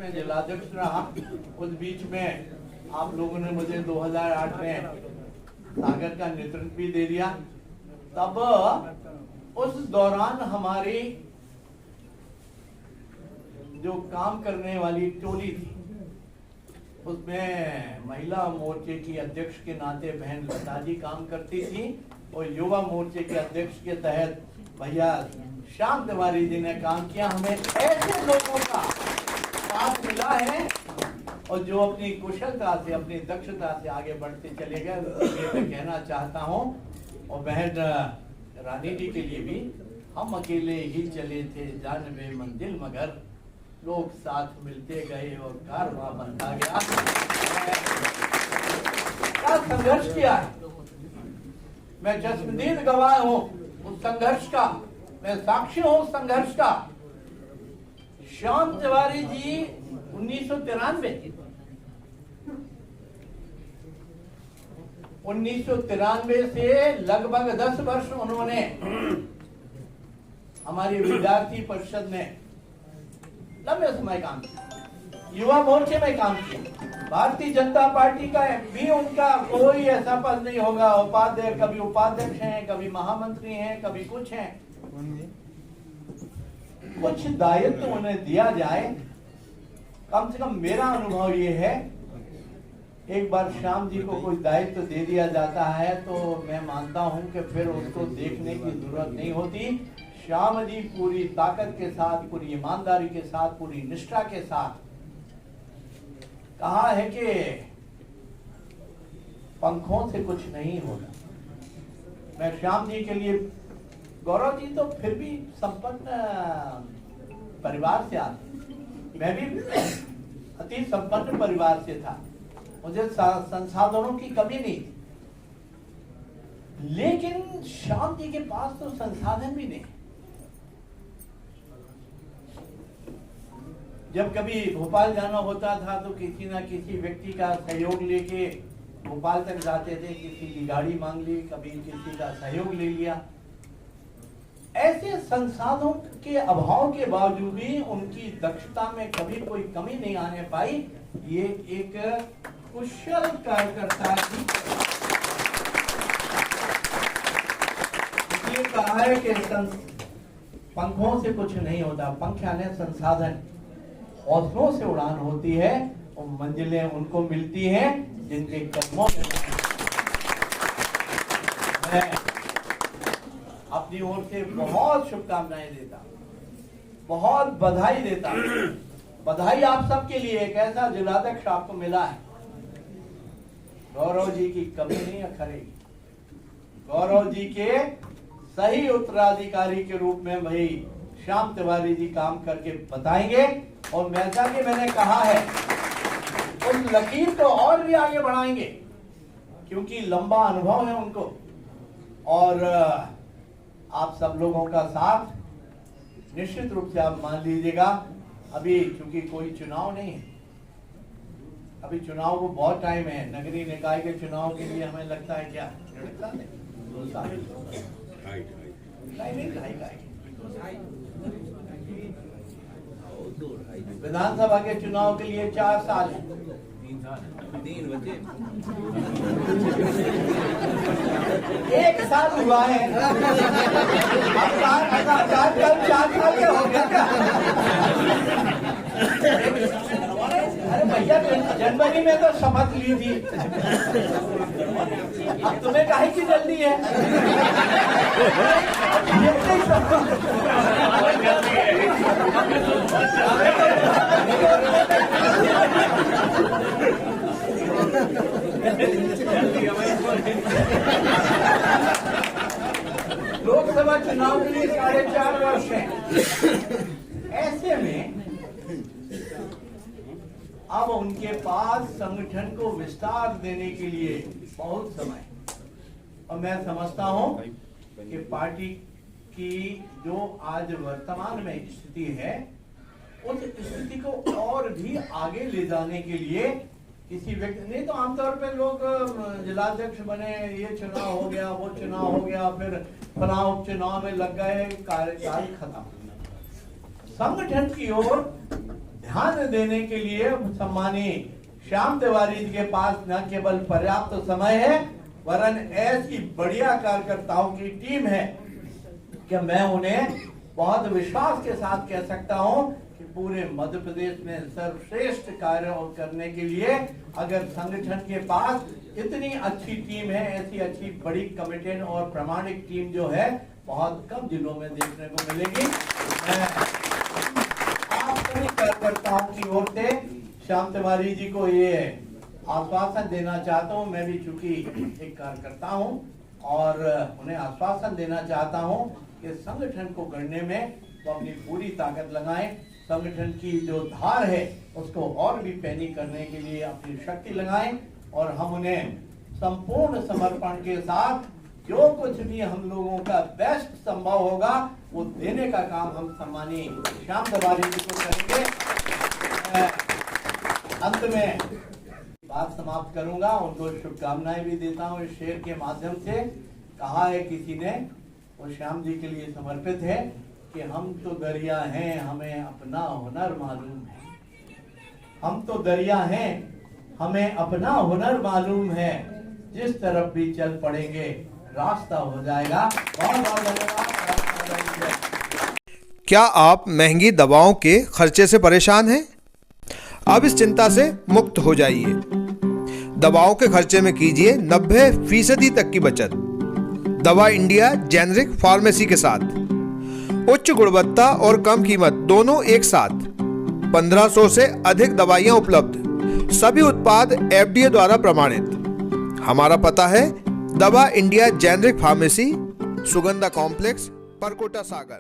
में जिलाध्यक्ष रहा। उस बीच में आप लोगों ने मुझे 2008 में सागर का नेतृत्व भी दे दिया। तब उस दौरान हमारी जो काम करने वाली टोली थी उसमें महिला मोर्चे की अध्यक्ष के नाते बहन लता जी काम करती थी और युवा मोर्चे के अध्यक्ष के तहत भैया श्याम तिवारी जी ने काम किया। हमें ऐसे लोगों का साथ मिला है और जो अपनी कुशलता से अपनी दक्षता से आगे बढ़ते चले गए, ये मैं कहना चाहता हूँ। और बहन रानी जी के लिए भी, हम अकेले ही चले थे जानबे मंजिल मगर लोग साथ मिलते गए और कारवां बनता गया। क्या संघर्ष किया है, मैं जस्मदीद गवाह हूँ उस संघर्ष का, मैं साक्षी हूँ उस संघर्ष का। श्याम तिवारी जी 1993 से लगभग 10 वर्ष उन्होंने हमारी विद्यार्थी परिषद में लंबे समय काम किया, युवा मोर्चे में काम किया। भारतीय जनता पार्टी का भी उनका कोई ऐसा पद नहीं होगा, उपाध्यक्ष, कभी उपाध्यक्ष हैं, कभी महामंत्री हैं, कभी कुछ हैं। कुछ दायित्व उन्हें दिया जाए, कम से कम मेरा अनुभव ये है, एक बार श्याम जी को कोई दायित्व दे दिया जाता है तो मैं मानता हूं कि फिर उसको देखने की जरूरत नहीं होती। श्याम जी पूरी ताकत के साथ, पूरी ईमानदारी के साथ, पूरी निष्ठा के साथ कहा है कि पंखों से कुछ नहीं होगा। मैं श्याम जी के लिए, गौरव जी तो फिर भी संपन्न परिवार से आते, मैं भी अति संपन्न परिवार से था, मुझे संसाधनों की कमी नहीं थी, लेकिन श्याम जी के पास तो संसाधन भी नहीं। जब कभी भोपाल जाना होता था तो किसी ना किसी व्यक्ति का सहयोग लेके भोपाल तक जाते थे, किसी की गाड़ी मांग ली, कभी किसी का सहयोग ले लिया। ऐसे संसाधनों के अभाव के बावजूद भी उनकी दक्षता में कभी कोई कमी नहीं आने पाई। ये एक कुशल कार्यकर्ता की, इसलिए कहा है कि पंखों से कुछ नहीं होता, पंख यानी संसाधन, हौसलों से उड़ान होती है और मंजिलें उनको मिलती हैं जिनके कदमों में। मैं अपनी ओर से बहुत शुभकामनाएं देता, बहुत बधाई देता। बधाई आप सबके लिए, एक ऐसा जिलाध्यक्ष आपको मिला है। गौरव जी की कमी नहीं अखरेगी, गौरव जी के सही उत्तराधिकारी के रूप में भाई श्याम तिवारी जी काम करके बताएंगे। और जैसा कि मैंने कहा है, उस लकीर को और भी आगे बढ़ाएंगे क्योंकि लंबा अनुभव है उनको। और आप सब लोगों का साथ निश्चित रूप से आप मान लीजिएगा। अभी चूंकि कोई चुनाव नहीं है, अभी चुनाव को बहुत टाइम है। नगरीय निकाय के चुनाव के लिए हमें लगता है क्या 1.5 साल है, 2 साल, नहीं, विधानसभा के चुनाव के लिए 4 साल है, 3 बजे 1 साल हुआ है। अब 4 साल के हो गया क्या? अरे भैया, जनवरी में तो शपथ ली थी, अब तुम्हें काहे की जल्दी है? लोकसभा चुनाव के लिए 4.5 वर्ष है। ऐसे में अब उनके पास संगठन को विस्तार देने के लिए बहुत समय, और मैं समझता हूं कि पार्टी की जो आज वर्तमान में स्थिति है, उस स्थिति को और भी आगे ले जाने के लिए किसी व्यक्ति, नहीं तो आमतौर पे लोग जिलाध्यक्ष बने, ये चुनाव हो गया, वो चुनाव हो गया, फिर फलां उपचुनाव में लग गए, कार्यकाल खत्म। संगठन की ओर ध्यान देने के लिए सम्मानीय श्याम तिवारी जी के पास न केवल पर्याप्त समय है वरन ऐसी बढ़िया कार्यकर्ताओं की टीम है कि मैं उन्हें बहुत विश्वास के साथ कह सकता हूं कि पूरे मध्य प्रदेश में सर्वश्रेष्ठ कार्य करने के लिए अगर संगठन के पास इतनी अच्छी टीम है, ऐसी अच्छी बड़ी कमिटेड और प्रामाणिक टीम जो है बहुत कम जिलों में देखने को मिलेगी। मैं आप सभी कार्यकर्ताओं की ओर से श्याम तिवारी जी को ये आश्वासन देना चाहता हूं, मैं भी चूंकि एक कार्यकर्ता हूं और उन्हें आश्वासन देना चाहता हूं कि संगठन को गढ़ने में वो अपनी पूरी ताकत लगाएं, संगठन की जो धार है उसको और भी पैनी करने के लिए अपनी शक्ति लगाएं और हम उन्हें संपूर्ण समर्पण के साथ जो कुछ भी हम लोगों का बेस्ट संभव होगा वो देने का काम हम सम्मानीय श्याम तिवारी जी को करेंगे। अंत में बात समाप्त करूंगा, उनको शुभकामनाएं भी देता हूं इस शेर के माध्यम से। कहा है किसी ने, वो श्याम जी के लिए समर्पित है कि हम तो दरिया हैं हमें अपना हुनर मालूम है, हम तो दरिया हैं हमें अपना हुनर मालूम है, जिस तरफ भी चल पड़ेंगे रास्ता हो जाएगा। बहुत बहुत धन्यवाद। क्या आप महंगी दवाओं के खर्चे से परेशान हैं? अब इस चिंता से मुक्त हो जाइए। दवाओं के खर्चे में कीजिए 90% तक की बचत। दवा इंडिया जेनेरिक फार्मेसी के साथ उच्च गुणवत्ता और कम कीमत दोनों एक साथ। 1500 से अधिक दवाइयां उपलब्ध, सभी उत्पाद FDA द्वारा प्रमाणित। हमारा पता है Dawa India generic pharmacy, Sugandha complex, Parkota सागर।